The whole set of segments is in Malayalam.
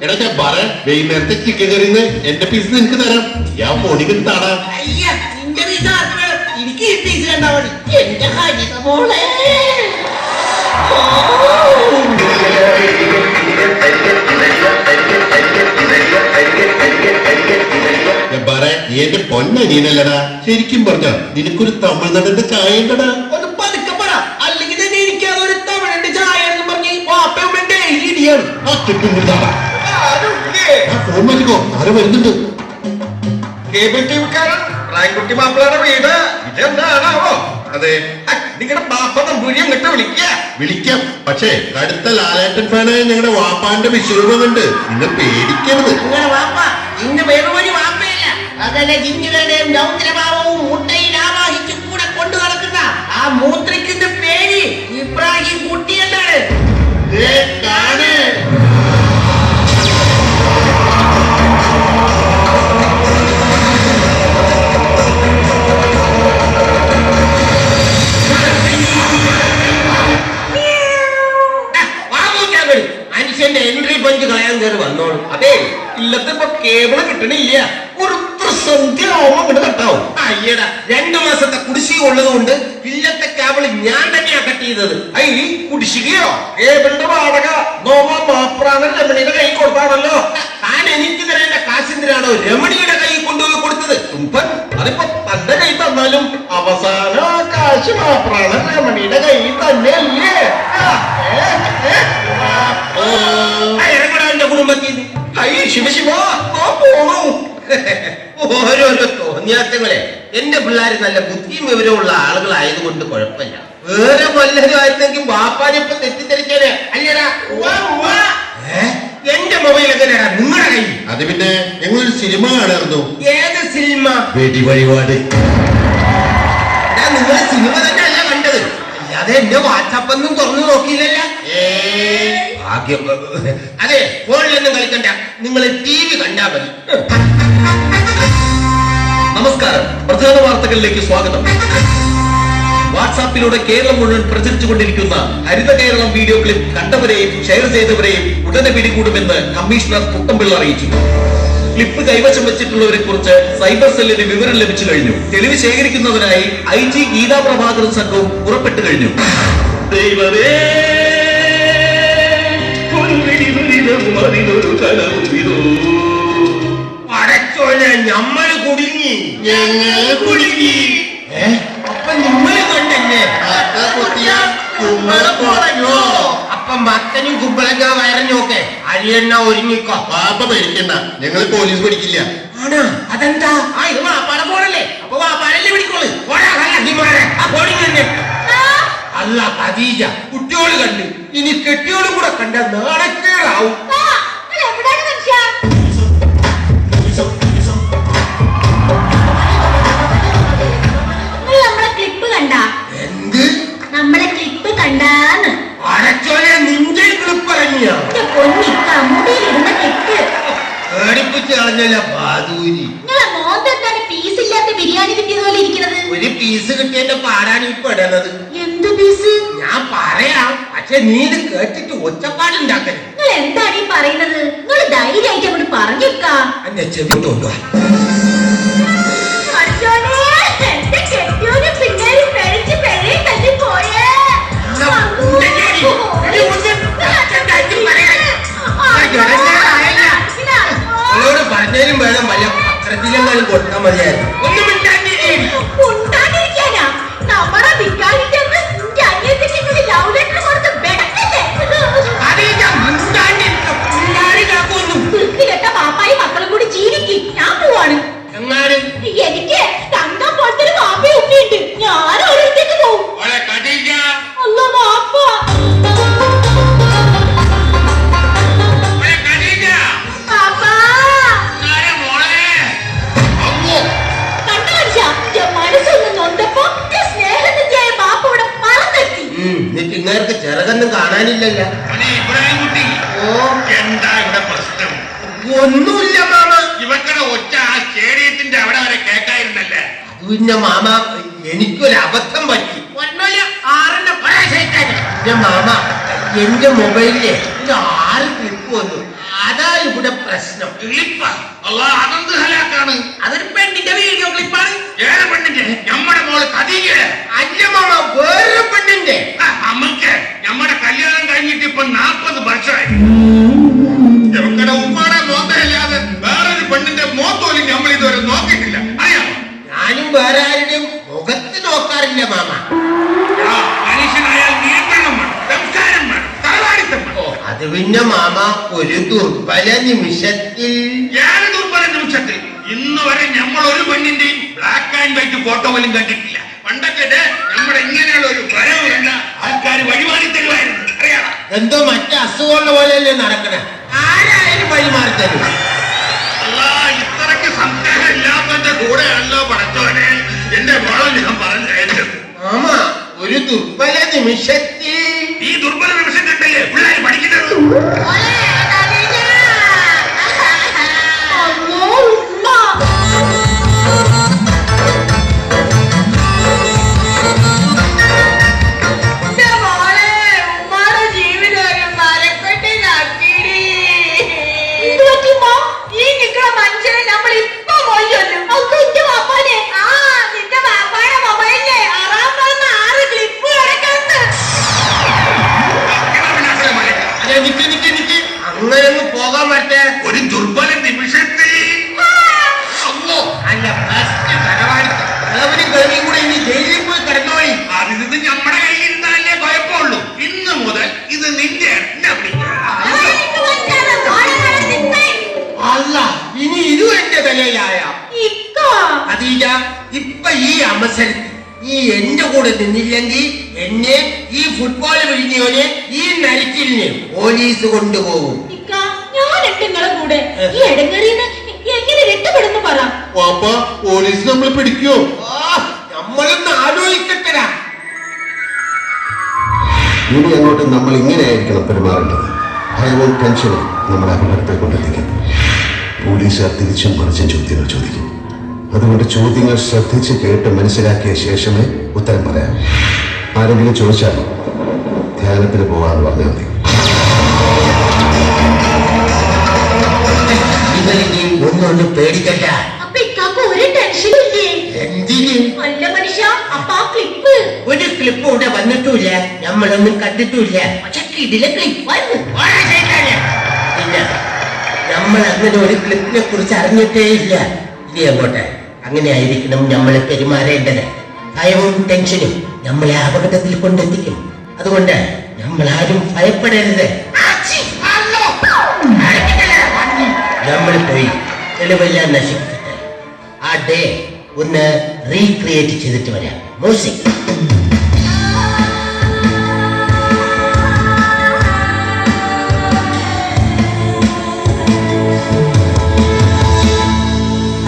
എടാ ഞാൻ പറയാം, വൈകുന്നേരത്തെ ചിക്കൻ കറിന്ന് എന്റെ പീസ് നിനക്ക് തരാം. ഞാൻ പൊടികൾ താടാ. എനിക്ക് ഈ പീസ് കണ്ടാ മതി. എന്റെ ഹരിത മോളെ നീ എന്റെ പൊന്നനിയനല്ലടാ. ശരിക്കും പറഞ്ഞ നിനക്കൊരു തമിഴ്നാടിന്റെ ചായ ഉണ്ടടാ. ഒന്ന് പതുക്കെ പറ, അല്ലെങ്കിൽ തന്നെ എനിക്കത് ഒരു തമിഴിന്റെ ചായ എന്ന് പറഞ്ഞ് വാപ്പയുടെ ഡെയിലി ഇടിയാണ്. ഫോൺ മാറ്റിക്കോ, ആരോ വരുന്നുണ്ട്. കേബിൾ ടിവിക്കാരൻ റായ്ക്കുട്ടി മാപ്പിളയുടെ വീട് ഇതെന്താണാവോ? അതെ, നിങ്ങളുടെ ബാപ്പ നമ്പൂരി അങ്ങോട്ട് വിളിക്കാം. പക്ഷേ കടുത്ത ലാലേട്ടൻ ഫാനായ ഞങ്ങളുടെ വാപ്പാന്റെ വിശ്വരൂപമുണ്ട്. നിങ്ങൾ പേടിക്കരുത്. നിങ്ങളുടെ വാപ്പ ഇന്ന് വേറൊരു വാപ്പയല്ല, അതല്ല ജിന്നുകളുടെയും രൗദ്രഭാവവും മുട്ടയിൽ ആവാഹിച്ച് കൂടെ കൊണ്ടു നടക്കുന്ന ആ മൂത്രിക്കുന്ന പേര് ഇബ്രാഹിം കുട്ടിയെന്നാണ്. മനുഷ്യന്റെ എൻട്രി പഞ്ച് കളയാൻ കയറി വന്നോളൂ. അതെ, ഇല്ലത്തെ ഇപ്പൊ കേബിള് കിട്ടണില്ല. ഒരു കട്ടാവും. അയ്യടാ, 2 മാസത്തെ കുടിശ്ശിക ഉള്ളത് കൊണ്ട് ഇല്ലത്തെ കേബിള് ഞാൻ തന്നെയാ കട്ട് ചെയ്തത്. ഈ കുടിശ്ശികയോ കേബിളിന്റെ വാടക നോമ മാപ്രാണ് രമണിയുടെ കൈ കൊടുത്താണല്ലോ. താൻ എനിക്ക് തരേണ്ട കാശിന്തിനാണോ രമണിയുടെ കൈ കൊണ്ടുപോയി കൊടുത്തത്? തുമ്പൻ, അതിപ്പോ തന്റെ കൈ തന്നാലും അവസാന കാശ് മാപ്രാണ് രമണിയുടെ കൈ തന്നെയല്ലേ? എന്റെ കുടുംബത്തിൽ ശിവശിവ പോണു. ഓരോരോ തോന്നിയാറ്റങ്ങളെ. എന്റെ പിള്ളേര് നല്ല ബുദ്ധിയും വിവരമുള്ള ആളുകളായതുകൊണ്ട് കുഴപ്പമില്ല. വേറെ വല്ലരും ആയിരുന്നെങ്കിൽ വാപ്പാനിപ്പൊ തെറ്റിദ്ധരിച്ചേനെ. അല്ലടാ, എന്റെ മൊബൈൽ എങ്ങനെയാ നിങ്ങളുടെ കൈ? അത് പിന്നെ ഞങ്ങളൊരു സിനിമ കാണാറുന്നു. ഏത് സിനിമ? വെടി വഴിപാട്. നിങ്ങള് സിനിമ തന്നെ അല്ല കണ്ടത്, അല്ലാതെ എന്റെ വാട്സാപ്പ് ഒന്നും തുറന്നു നോക്കിയില്ലല്ല. ഭാഗ്യം. അതെ, ഫോണിലൊന്നും കളിക്കണ്ട, നിങ്ങൾ TV കണ്ടാ മതി. നമസ്കാരം, പ്രധാന വാർത്തകളിലേക്ക് സ്വാഗതം. വാട്സാപ്പിലൂടെ കേരളം മുഴുവൻ പ്രചരിച്ചുകൊണ്ടിരിക്കുന്ന Haritha Keralam video clip കണ്ടവരെയും share ചെയ്തവരെയും ഉടനെ പിടികൂടുമെന്ന് കമ്മീഷണർ പുത്തമ്പിള്ള അറിയിച്ചു. ക്ലിപ്പ് കൈവശം വെച്ചിട്ടുള്ളവരെ കുറിച്ച് സൈബർ സെല്ലിന് വിവരം ലഭിച്ചു കഴിഞ്ഞു. തെളിവ് ശേഖരിക്കുന്നതിനായി IG ഗീതാ പ്രഭാകരൻ സംഘവും പുറപ്പെട്ടു കഴിഞ്ഞു. ദൈവമേ, ഞമ്മള് കുടുങ്ങി. ഞങ്ങള് കുടുങ്ങി. അപ്പൊ നിങ്ങള് കണ്ടല്ലേ അപ്പൊ മത്തനും കുമ്പളങ്ങ വയറഞ്ഞോക്കെ അരിയെണ്ണ ഒരുങ്ങിക്കോ. പാപ്പ പേടിക്കണ്ട, ഞങ്ങള് പോലീസ് പിടിക്കില്ല. ആണോ? അതെന്താ? ഇത് വാപ്പാടെ ഫോണല്ലേ, അപ്പൊ വാപ്പാടല്ലേ പിടിക്കോളൂ. അല്ല ഖദീജ, കുട്ടിയോള് കണ്ട് ഇനി കെട്ടിയോളും കൂടെ കണ്ട നാണക്കേടാവും. എന്ത്? നമ്മളെ ക്ലിപ്പ് കണ്ടാന്ന് അടച്ചോലെ, നിന്റെ ക്ലിപ്പ് ഇറങ്ങിയ മുടിയിലിടുന്ന ക്ലിപ്പ് പേടിപ്പിച്ച് കളഞ്ഞല്ല ബാദൂരി. നിങ്ങളെ മോന്തെന്താണ് പീസ് ഇല്ലാത്ത ബിരിയാണി കിട്ടിയത് പോലെ ഇരിക്കുന്നത്? ഒരു പീസ് കിട്ടിയതിന്റെ പാടാണ് ഈ പെടുന്നത്. എന്ത് പീസ്? ഞാൻ പറയാം, പക്ഷെ നീ ഇത് കേട്ടിട്ട് ഒച്ചപ്പാടുണ്ടാക്കരുത്. നിങ്ങൾ എന്താണ് ഈ പറയുന്നത്? നിങ്ങൾ ധൈര്യമായിട്ട് അങ്ങോട്ട് പറഞ്ഞേക്കാം. എന്നെ ചെവിട്ടോണ്ടോ പറഞ്ഞാലും വേണം, വല്ല പത്രത്തിലെങ്ങാനും കൊടുത്താൽ മതിയായിരുന്നു. ഒന്നും പാപ്പായി മക്കളും കൂടി ജീവിക്കും. ഞാൻ പോവാണ്. എനിക്ക് തങ്കം പോലത്തെ ഒരു വാപ്പയും ഉമ്മയുണ്ട്. ഞാൻ ഓരോരുത്തേക്ക് പോവും. അല്ല വാപ്പ ഇങ്ങേർക്ക് ചെറുകൊന്നും കാണാനില്ലല്ലോ. എന്താ ഇവിടെ പ്രശ്നം? ഒന്നുമില്ല മാമ. ഇവക്കടെ ഒറ്റ ആ സ്റ്റേഡിയത്തിന്റെ അവിടെ വരെ കേൾക്കായിരുന്നല്ലേ? അത് പിന്നെ മാമ, എനിക്കൊരു അബദ്ധം പറ്റി. 6 എന്റെ മാമ എന്റെ മൊബൈലില് ഒരു 6 ക്ലിപ്പ് വന്നു. അതാ ഇവിടെ പ്രശ്നം. അതെന്ത് ഹലാക്കാണ്? അതൊരു പെണ്ണിന്റെ വീഡിയോ ക്ലിപ്പാണ്. ഏത് പെണ്ണിന്റെ? നമ്മുടെ മോള് കഥീകേ? അല്ല മാമ, വേറെ പെണ്ണിന്റെ. അമ്മക്ക് നമ്മുടെ കല്യാണം കഴിഞ്ഞിട്ട് ഇപ്പൊ 40 വർഷമായി. ചെറുക്കടെ ഉമ്മാടെ മോത്തല്ലാതെ വേറൊരു പെണ്ണിന്റെ മോത്തോലും നമ്മൾ ഇതുവരെ നോക്കിയിട്ടില്ല. അറിയാമോ? ഞാനും വേറെ ആരുടെയും മുഖത്ത് നോക്കാറില്ല മാമ. മനുഷ്യനായാൽ നിയന്ത്രണം വേണം, സംസ്കാരം വേണം, തറവാടിത്തം വേണം. അത് പിന്നെ മാമ ഒരു ദുർബല നിമിഷത്തിൽ. ഏത് ദുർബല നിമിഷത്തിൽ? ഇന്ന് വരെ നമ്മൾ ഒരു പെണ്ണിന്റെയും ബ്ലാക്ക് ആൻഡ് വൈറ്റ് ഫോട്ടോ പോലും കണ്ടിട്ടില്ല. പണ്ടൊക്കെ നമ്മുടെ ഇങ്ങനെയുള്ള ഒരു വരവ് കണ്ട ആൾക്കാർ വഴിമാറി തരുമായിരുന്നു. അറിയാമോ? എന്തോ മറ്റു അസുഖമുള്ള പോലെയല്ലേ നടക്കണേ. ആരായാലും വഴിമാറി തരും. ഇത്രയ്ക്ക് സംസ്കാരം ഇല്ലാത്തന്റെ കൂടെയല്ലോ പടച്ചോനെ എന്റെ മോളെ ഞാൻ പറഞ്ഞു കേട്ടത്. മാമ ഒരു ദുർബല നിമിഷത്തിൽ. ഈ ദുർബല നിമിഷം കണ്ടല്ലേ പിള്ളേർ പഠിക്കുന്നത്. അങ്ങനെയൊന്ന് പോകാൻ പറ്റേ. ഒരു ദുർബല നിമിഷത്തിൽ അല്ല ഫസ്റ്റ് തലവാടിത്തം. അവനും കഴിയും കൂടെ ഇനി ജയിലിൽ പോയി കിടന്നോളി. അതിന് നമ്മുടെ കയ്യിലിരുന്നാലേ കുഴപ്പമുള്ളൂ. ഇന്ന് മുതൽ ഇത് നിന്റെ അല്ല, ഇനി ഇതും എന്റെ തലയിലായ. അതീജ, ഇപ്പൊ ഈ അവസരത്തിൽ നീ എന്റെ കൂടെ നിന്നില്ലെങ്കിൽ എന്നെ ഈ ഫുട്ബോൾ വിഴിഞ്ഞോനെ ഈ നരിച്ചിലിനെ പോലീസ് കൊണ്ടുപോകും. ഞാനുണ്ട് നിങ്ങളെ കൂടെ. ഈ ഇടങ്ങറിന്ന് എങ്ങനെ രക്ഷപ്പെടുന്നു പറ. വാപ്പ, പോലീസ് നമ്മളെ പിടിക്കോ? നമ്മളൊന്ന് ആലോചിക്കട്ടരാ. ഇനി അങ്ങോട്ട് നമ്മൾ ഇങ്ങനെയായിരിക്കണം പെരുമാറേണ്ടത്. ഭയവും ടെൻഷനും നമ്മളെ അപകടത്തെ കൊണ്ടെത്തിക്കും. പോലീസുകാർ തിരിച്ചും മറിച്ചും ചോദ്യങ്ങൾ ചോദിക്കും. അതുകൊണ്ട് ചോദ്യങ്ങൾ ശ്രദ്ധിച്ച് കേട്ട് മനസ്സിലാക്കിയ ശേഷമേ ഉത്തരം പറയാം. ആരെങ്കിലും ചോദിച്ചാൽ ധ്യാനത്തിന് പോകാമെന്ന് പറഞ്ഞാൽ മതി. ഒന്നും പേടിക്കണ്ട. അപ്പൊ ഇക്കാക്ക് ഒരു ടെൻഷനും ഇല്ലേ? എന്തിന്? അല്ല മനുഷ്യ, അപ്പൊ ആ ക്ലിപ്പ് ഒരു ക്ലിപ്പ് ഇവിടെ വന്നിട്ടില്ല, നമ്മളൊന്നും കണ്ടിട്ടില്ല. പക്ഷെ ഇതിലെ ക്ലിപ്പായിരുന്നു. പിന്നെ നമ്മൾ അങ്ങനെ ഒരു ക്ലിപ്പിനെ കുറിച്ച് അറിഞ്ഞിട്ടേ ഇല്ല. ഇനി അങ്ങോട്ടെ അങ്ങനെ ആയിരിക്കണം നമ്മൾ പെരുമാറേണ്ടത്. ഭയവും ടെൻഷനും നമ്മളെ അപകടത്തിൽ കൊണ്ടെത്തിക്കും. അതുകൊണ്ട് നമ്മൾ ആരും ഭയപ്പെടരുത്. നമ്മൾ പോയി തെളിവെല്ലാം നശിപ്പിച്ചിട്ട് ആ ഡേ ഒന്ന് റീക്രിയേറ്റ് ചെയ്തിട്ട് വരാം. മ്യൂസിക്.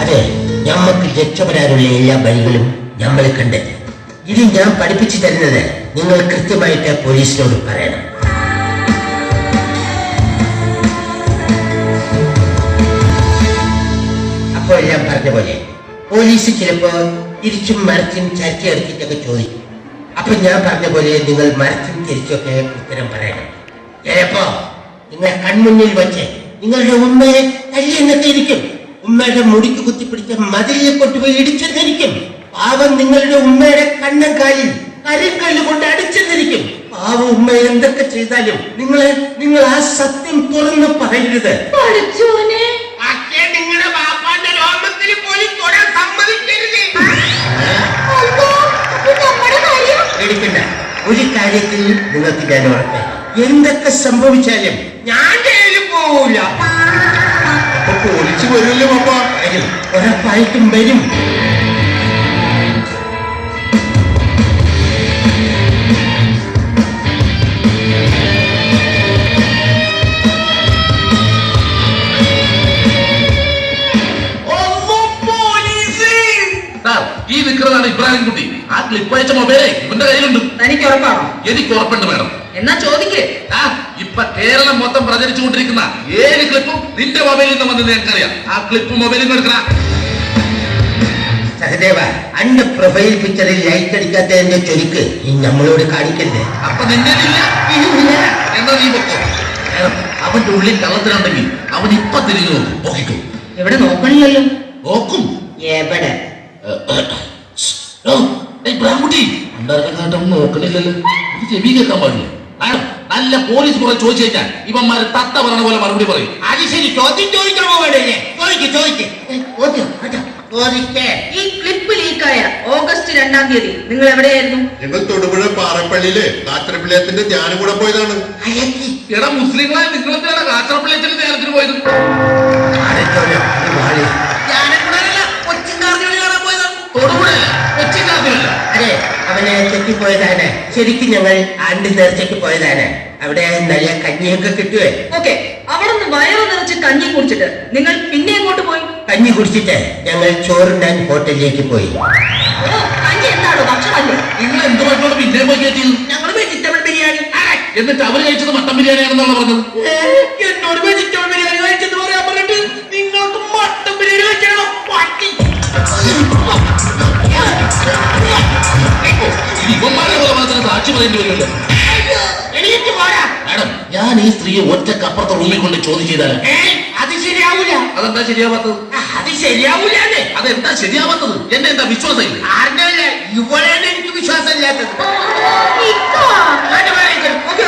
അതെ, നമ്മക്ക് രക്ഷപ്പെടാനുള്ള എല്ലാ വഴികളും നമ്മൾ കണ്ടെത്തി. ഇത് ഞാൻ പഠിപ്പിച്ചു തരുന്നത് നിങ്ങൾ കൃത്യമായിട്ട് പോലീസിനോട് പറയണം. അപ്പോൾ ഞാൻ പറഞ്ഞ പോലെ പോലീസ് ചിലപ്പോ തിരിച്ചും മറിച്ചും ചരിച്ചു ഇറക്കിയിട്ടൊക്കെ ചോദിക്കും. അപ്പൊ ഞാൻ പറഞ്ഞ പോലെ നിങ്ങൾ മറിച്ചും തിരിച്ചൊക്കെ ഉത്തരം പറയണം. ചിലപ്പോ നിങ്ങളെ കൺമുന്നിൽ വെച്ച് നിങ്ങളുടെ ഉമ്മയെ തല്ലിയെന്നൊക്കെ ഇരിക്കും. ഉമ്മയുടെ മുടിക്ക് കുത്തിപ്പിടിച്ച മതിലിനെ കൊണ്ടുപോയി ഇടിച്ചെന്നിരിക്കും. പാവം നിങ്ങളുടെ ഉമ്മയുടെ കണ്ണും കാലിൽ കരിങ്കല്ല് കൊണ്ട് അടിച്ചെന്നിരിക്കും. പാവം ഉമ്മ എന്തൊക്കെ ചെയ്താലും നിങ്ങൾ ആ സത്യം തുറന്ന് പറയരുത്. നിങ്ങളുടെ ബാപ്പാന്റെ രോമത്തിൽ പോലും തൊടാൻ സമ്മതിക്കരുത്. പേടിക്കണ്ട, ഒരു കാര്യത്തിൽ നിങ്ങൾക്ക് ഞാൻ ഉറപ്പേ, എന്തൊക്കെ സംഭവിച്ചാലും ഞാൻ ജയിലിൽ പോവില്ല. പോലീസ് വരുമല്ലോ പാപ്പ? വരും, ഉറപ്പായിട്ടും വരും. ഈ വിക്രതാണ് ഇബ്രാഹിം കുട്ടി. ആ ക്ലിപ്പ് അയച്ച മൊബൈലേ ഇവന്റെ കയ്യിലുണ്ട്. തനിക്ക് ഉറപ്പാണോ? എനിക്ക് ഉറപ്പുണ്ട് മാഡം. എന്നാ ചോദിക്കേ. ഇപ്പൊ കേരളം മൊത്തം പ്രചരിച്ചുകൊണ്ടിരിക്കുന്ന 7 ക്ലിപ്പും നിന്റെ മൊബൈലിൽ നിന്ന് വന്നത് ഞങ്ങൾക്കറിയാം. ആ ക്ലിപ്പ് മൊബൈലിൽ നിന്ന് എടുക്കണം. സഹദേവ, അന്റെ പ്രൊഫൈൽ പിക്ചറിൽ ലൈറ്റ് അടിക്കാത്തതിന്റെ ചൊരുക്ക് ഈ നമ്മളോട് കാണിക്കരുത്. അപ്പൊ നിന്റെ എന്താ നീ പൊക്കോ. അവന്റെ ഉള്ളിൽ കള്ളത്തിനുണ്ടെങ്കിൽ അവൻ ഇപ്പൊ തിരിഞ്ഞു നോക്കിക്കോ. എവിടെ നോക്കണില്ലല്ലോ. നോക്കും എവിടെ? ബ്രാൻകുട്ടി ഉണ്ടായിരുന്ന നോക്കണില്ലല്ലോ. ഇത് ചെവി കേൾക്കാൻ പാടില്ല. നല്ല പോലീസ് കുറെ ചോദിച്ചു കഴിഞ്ഞാൽ ഇവന്മാര് തത്ത പറയണ പോലെ മറുപടി പറയും. അത് ശരി, ചോദ്യം ചോദിക്കണോ വേണ്ടല്ലേ? ചോദിക്കേ. ഈ ക്ലിപ്പ് ലീക്കായ ഓഗസ്റ്റ് 2-ാം തീയതി നിങ്ങൾ എവിടെയായിരുന്നു? ഞങ്ങൾ തൊടുപുഴ പാറപ്പള്ളിയില് കാച്ചറപ്പിള്ളയത്തിന്റെ ധ്യാനം കൂടെ പോയതാണ്. എടാ മുസ്ലിങ്ങളായ നിങ്ങളെന്താണ് കാച്ചറപ്പിള്ളയത്തിന്റെ ധ്യാനത്തിന് പോയത്? അതെ, അവനെ തെറ്റിപ്പോയതാണ്. ശരിക്കും ഞങ്ങൾ ആണ്ട് നേർച്ചയ്ക്ക് പോയതാണ്. അവിടെ നല്ല കഞ്ഞിയൊക്കെ കിട്ടുവേ. ഓക്കെ, അവിടെ നിന്ന് വയറ് നിറച്ച് കഞ്ഞി കുടിച്ചിട്ട് നിങ്ങൾ പിന്നെ എങ്ങോട്ട് പോയി? കഞ്ഞി കുടിച്ചിട്ട് ഞങ്ങൾ ചോറുണ്ണാൻ ഹോട്ടലിലേക്ക് പോയി. കഞ്ഞി എന്താണോ, ഭക്ഷണമല്ലേ? നിങ്ങൾ എന്തുമായിട്ടാണ് പിന്നെ പോയി കയറ്റിയത്? ഞങ്ങൾ വെജിറ്റബിൾ ബിരിയാണി. എന്നിട്ട് അവര് കഴിച്ചത് മട്ടൻ ബിരിയാണിയാണെന്നാണ് പറഞ്ഞത്. എന്നോട് വെജിറ്റബിൾ ബിരിയാണി കഴിച്ചെന്ന് പറയാൻ പറഞ്ഞിട്ട് നിങ്ങൾക്ക് മട്ടൻ ബിരിയാണി കഴിക്കണം. ഇവന്മാരുടെ കൊലപാതകത്തിന് സാക്ഷി പറയേണ്ടി വരുമല്ലോ. മാഡം, ഞാൻ ഈ സ്ത്രീയെ ഒറ്റക്കപ്പുറത്തെ റൂമിൽ കൊണ്ട് ചോദ്യം ചെയ്താലോ? അത് ശരിയാവൂല. അതെന്താ ശരിയാവാത്തത്? അത് ശരിയാവൂലേ? അതെന്താ ശരിയാവാത്തത്? എന്നെ എന്താ വിശ്വാസം ഇല്ല? ആരുടെ ഇവളാണ് എനിക്ക് വിശ്വാസം ഇല്ലാത്തത്.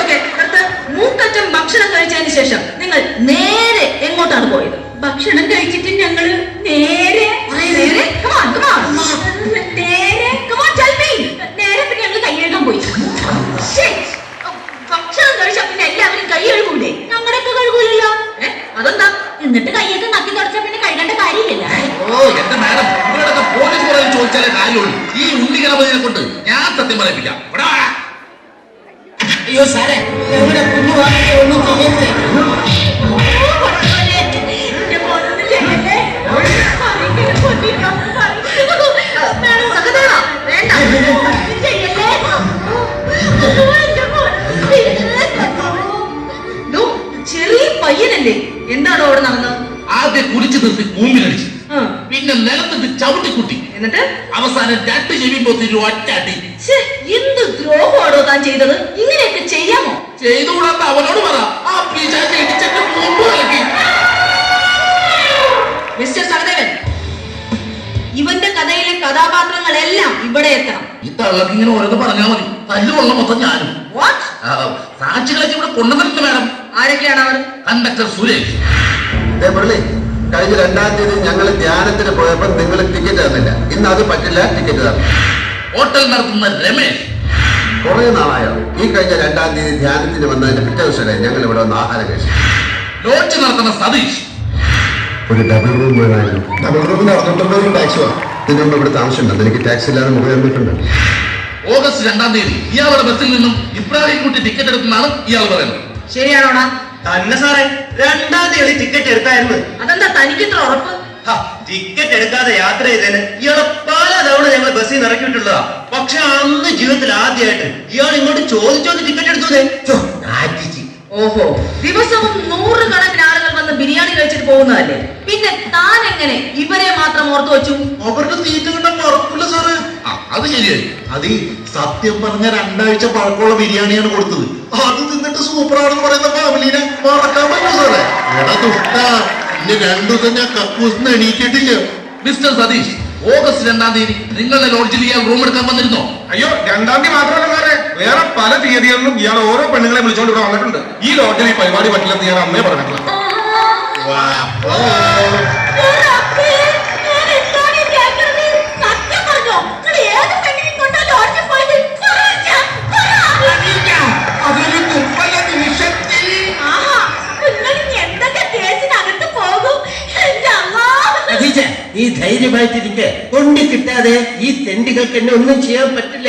ഓക്കെ, മൂക്കറ്റം ഭക്ഷണം കഴിച്ചതിന് ശേഷം നിങ്ങൾ നേരെ എങ്ങോട്ടാണ് പോയത്? ഭക്ഷണം കഴിച്ചിട്ട് ഞങ്ങള് നേരെ പിന്നെ ഞങ്ങൾ കൈ കഴുകാൻ പോയി. ഭക്ഷണം കഴിച്ചാ പിന്നെ എല്ലാവരും കൈ കഴുകൂലേ? ഞങ്ങളൊക്കെ കഴുകൂലല്ലോ. അതെന്താ? എന്നിട്ട് കൈയൊക്കെ നക്കി തുടച്ചാ പിന്നെ കഴുകേണ്ട കാര്യമില്ല. ഓ എന്റെ മാഡം, ഇവരോടൊക്കെ പോലീസ് പറയാൻ ചോദിച്ചാലേ കാര്യമുള്ളൂ. ഈ ഉണ്ണികണപതിനെ കൊണ്ട് ഞാൻ സത്യം പറയിപ്പിക്കാം. അയ്യോ സാറേ, ഞങ്ങളുടെ കുഞ്ഞു വാർത്തയെ ഒന്നും ചെയ്യരുത്. ചെറിയ പയ്യനല്ലേ, എന്താണോ അവിടെ നടന്നത്? ആദ്യം കുടിച്ചു നിർത്തി കൂമ്പിലടിച്ചു, പിന്നെ നിലത്തിട്ട് ചവിട്ടിക്കുട്ടി, എന്നിട്ട് അവസാനം 2 ചെവി പൊത്തി ഒറ്റടി. എന്ത് ദ്രോഹമാണോ താൻ ചെയ്തത്? ഇങ്ങനെയൊക്കെ ചെയ്യാമോ? ചെയ്തുകൂടാത്ത അവനോട് പറ. ആ പിശാച് ഇടിച്ചിട്ട് മുമ്പ് കളക്കി. മിസ്റ്റർ സഹദേവൻ, ഇവന്റെ കഥയിലെ കഥാപാത്രങ്ങളെല്ലാം ഇവിടെ എത്തണം. ഈ തള്ളക്ക് ഇങ്ങനെ ഓരോന്ന് പറഞ്ഞാൽ മതി. തല്ലുകൊള്ള മൊത്തം ഞാനും. സാക്ഷികളൊക്കെ ഇവിടെ കൊണ്ടുവന്നിട്ടുണ്ട് മാഡം. ആരൊക്കെയാണ് അവർ? കണ്ടക്ടർ സുരേഷ്. കഴിഞ്ഞ 2-ാം തീയതി ഞങ്ങൾ ധ്യാനത്തിന് പോയപ്പോൾ നിങ്ങൾ ടിക്കറ്റ് തന്നില്ല. ഇന്ന് അത് പറ്റില്ല, ടിക്കറ്റ് തന്നു. ഹോട്ടൽ നടത്തുന്ന രമേശ്. കുറെ നാളായോ ഈ കഴിഞ്ഞ 2-ാം തീയതി ധ്യാനത്തിന് വന്നതിന്റെ പിറ്റേ ദിവസമല്ലേ ഞങ്ങൾ ഇവിടെ വന്ന് ആഹാരം കഴിച്ചു. ലോഡ്ജ് നടത്തുന്ന സതീഷ്. ഒരു ഡബിൾ റൂം വേണമായിരുന്നു. ഡബിൾ റൂമിന് 650 ടാക്സ് വേണം. ഇതിന് മുമ്പ് ഇവിടെ താമസമുണ്ട്. എനിക്ക് ടാക്സി ഇല്ലാതെ മുഖം കണ്ടിട്ടുണ്ട്. ഓഗസ്റ്റ് 2-ാം തീയതി ഇയാളുടെ ബസ്സിൽ നിന്നും ഇബ്രാഹിം കുട്ടി ടിക്കറ്റ് എടുക്കുന്നതാണ് ഇയാൾ പറയുന്നത്. ശരിയാണോടാ? തന്നെ സാറേ, 2-ാം തീയതി ടിക്കറ്റ് എടുത്തായിരുന്നു. അതെന്താ തനിക്ക് ഇത്ര ഉറപ്പ്? ടിക്കറ്റ് എടുക്കാതെ യാത്ര ചെയ്തതിന് ഇയാളെ പല തവണ ഞങ്ങൾ ബസ്സിൽ നിന്ന് ഇറക്കിയിട്ടുള്ളതാ. പക്ഷെ അന്ന് ജീവിതത്തിൽ ആദ്യമായിട്ട് ഇയാൾ ഇങ്ങോട്ട് ചോദിച്ചോണ്ട് ടിക്കറ്റ് എടുത്തു. ഓഹോ, ദിവസവും 100 കണക്കിന് ആളുകൾ വന്ന് ബിരിയാണി കഴിച്ചിട്ട് പോകുന്നതല്ലേ? പിന്നെ താൻ എങ്ങനെ ഇവരെ മാത്രം ഓർത്തു വെച്ചു? അവരുടെ തീറ്റ കണ്ടാൽ മറക്കില്ല സാറ്. അത് ശരിയായി. അത് സത്യം പറഞ്ഞ 2 ആഴ്ച പഴക്കമുള്ള ബിരിയാണിയാണ് കൊടുത്തത്. അത് തിന്നിട്ട് സൂപ്പറാണെന്ന് പറയുന്ന ഫാമിലിനെ മറക്കാൻ പറ്റുമോ സാറേ? എടാ ദുഷ്ട, ഇനി 2 ദിവസം ഞാൻ കക്കൂസിന്ന് എണീറ്റിട്ടില്ല. മിസ്റ്റർ സതീഷ്, ഓഗസ്റ്റ് 2-ാം തീയതി നിങ്ങളുടെ ലോഡ്ജിൽ ഇയാൾ റൂം എടുക്കാൻ വന്നിരുന്നോ? അയ്യോ, 2-ാം തീയതി മാത്രമല്ല സാറേ, വേറെ പല തീയതികളിലും ഇയാൾ ഓരോ പെണ്ണുങ്ങളെ വിളിച്ചോണ്ട് ഇവിടെ വന്നിട്ടുണ്ട്. ഈ ലോഡ്ജിൽ ഈ പരിപാടി പറ്റില്ലെന്ന് ഞാൻ അമ്മയെ പറഞ്ഞിട്ടുള്ളത്. ഈ ധൈര്യമായിട്ടിരിക്കെ കൊണ്ട് കിട്ടാതെ ഈ തെണ്ടികൾക്ക് എന്നെ ഒന്നും ചെയ്യാൻ പറ്റില്ല.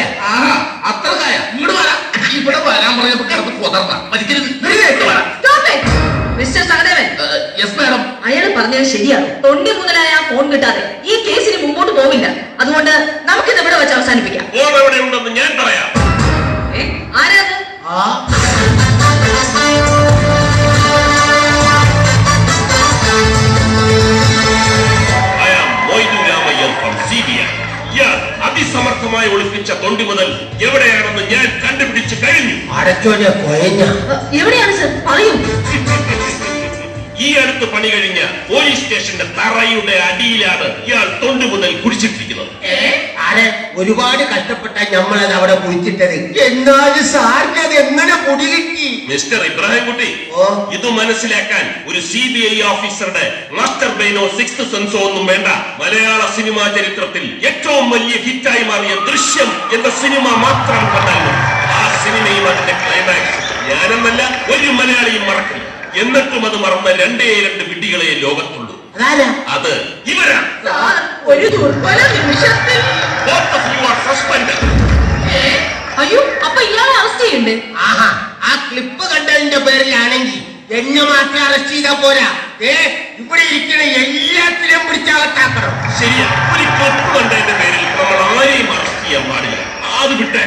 അത്രക്കായ ഇങ്ങോട്ട് വരാം. ഇവിടെ വരാൻ പറഞ്ഞപ്പോ കിടന്ന് കൊതർന്ന മരിക്കരുത്. മിസ്റ്റർ സഹദേവൻ. Yes madam. അയാൾ പറഞ്ഞത് ശരിയാണ്. തൊണ്ടി മുതലായ ആ ഫോൺ കിട്ടാതെ ഈ കേസിന് മുമ്പോട്ട് പോവില്ല. അതുകൊണ്ട് നമുക്കിത് ഇവിടെ വെച്ച് അവസാനിപ്പിക്കാം. എവിടെ ഉണ്ടെന്ന് ഞാൻ പറയാം. ആരാത്? I am Moidu Ramayyan from CBI. പൊട്ടിച്ച തൊണ്ടി മുതൽ എവിടെയാണെന്ന് ഞാൻ കണ്ടുപിടിച്ചു കഴിഞ്ഞു. അടച്ചോനെ കൊയഞ്ഞ എവിടെയാണ് സർ പറയൂ. ഈ അടുത്ത് പണി കഴിഞ്ഞ പോലീസ് സ്റ്റേഷന്റെ തറയുടെ അടിയിലാണ് ഇയാൾ തൊണ്ടി മുതൽ കുടിച്ചിട്ടിരിക്കുന്നത്. ആരെ ഒരുപാട് കഷ്ടപ്പെട്ട നമ്മളത് അവിടെ കുഴിച്ചിട്ടത്. എന്നാലും സാറിന് അത് എങ്ങനെ പൊടി കിട്ടി? മിസ്റ്റർ ഇബ്രാഹിം കുട്ടി, ഓ. ഇത് മനസ്സിലാക്കാൻ ഒരു CBI ഓഫീസറുടെ മാസ്റ്റർ ബ്രെയിനോ സിക്സ്ത് സെൻസോ ഒന്നും വേണ്ട. മലയാള സിനിമാ ചരിത്രത്തിൽ ഏറ്റവും വലിയ ഹിറ്റായി മാറിയ ദൃശ്യം എന്ന സിനിമ മാത്രം കണ്ടാൽ മതി. ആ സിനിമയും അതിന്റെ ക്ലൈമാക്സ് ഞാനെന്നല്ല ഒരു മലയാളിയും മറക്കില്ല. എന്നിട്ടും അത് മറന്ന 2 വിഡ്ഢികളെ ലോകത്തുള്ളൂ. അത് ഇവരാണ്. ഒരു ദുർബല നിമിഷത്തിൽ Both of you are suspended. അയ്യോ, അപ്പൊ ഇയാളെ അറസ്റ്റ് ചെയ്യണ്ടേ? ആഹാ, ആ ക്ലിപ്പ് കണ്ടതിന്റെ പേരിലാണെങ്കിൽ എന്നെ മാത്രം അറസ്റ്റ് ചെയ്താ പോരാ. ഇവിടെ ഇരിക്കണ എല്ലാത്തിനും പിടിച്ചകത്താക്കണം. ശരിയാ, ഒരു ക്ലിപ്പ് കണ്ടതിന്റെ പേരിൽ നമ്മൾ ആരെയും അറസ്റ്റ് ചെയ്യാൻ പാടില്ല. അത് വിട്ടേ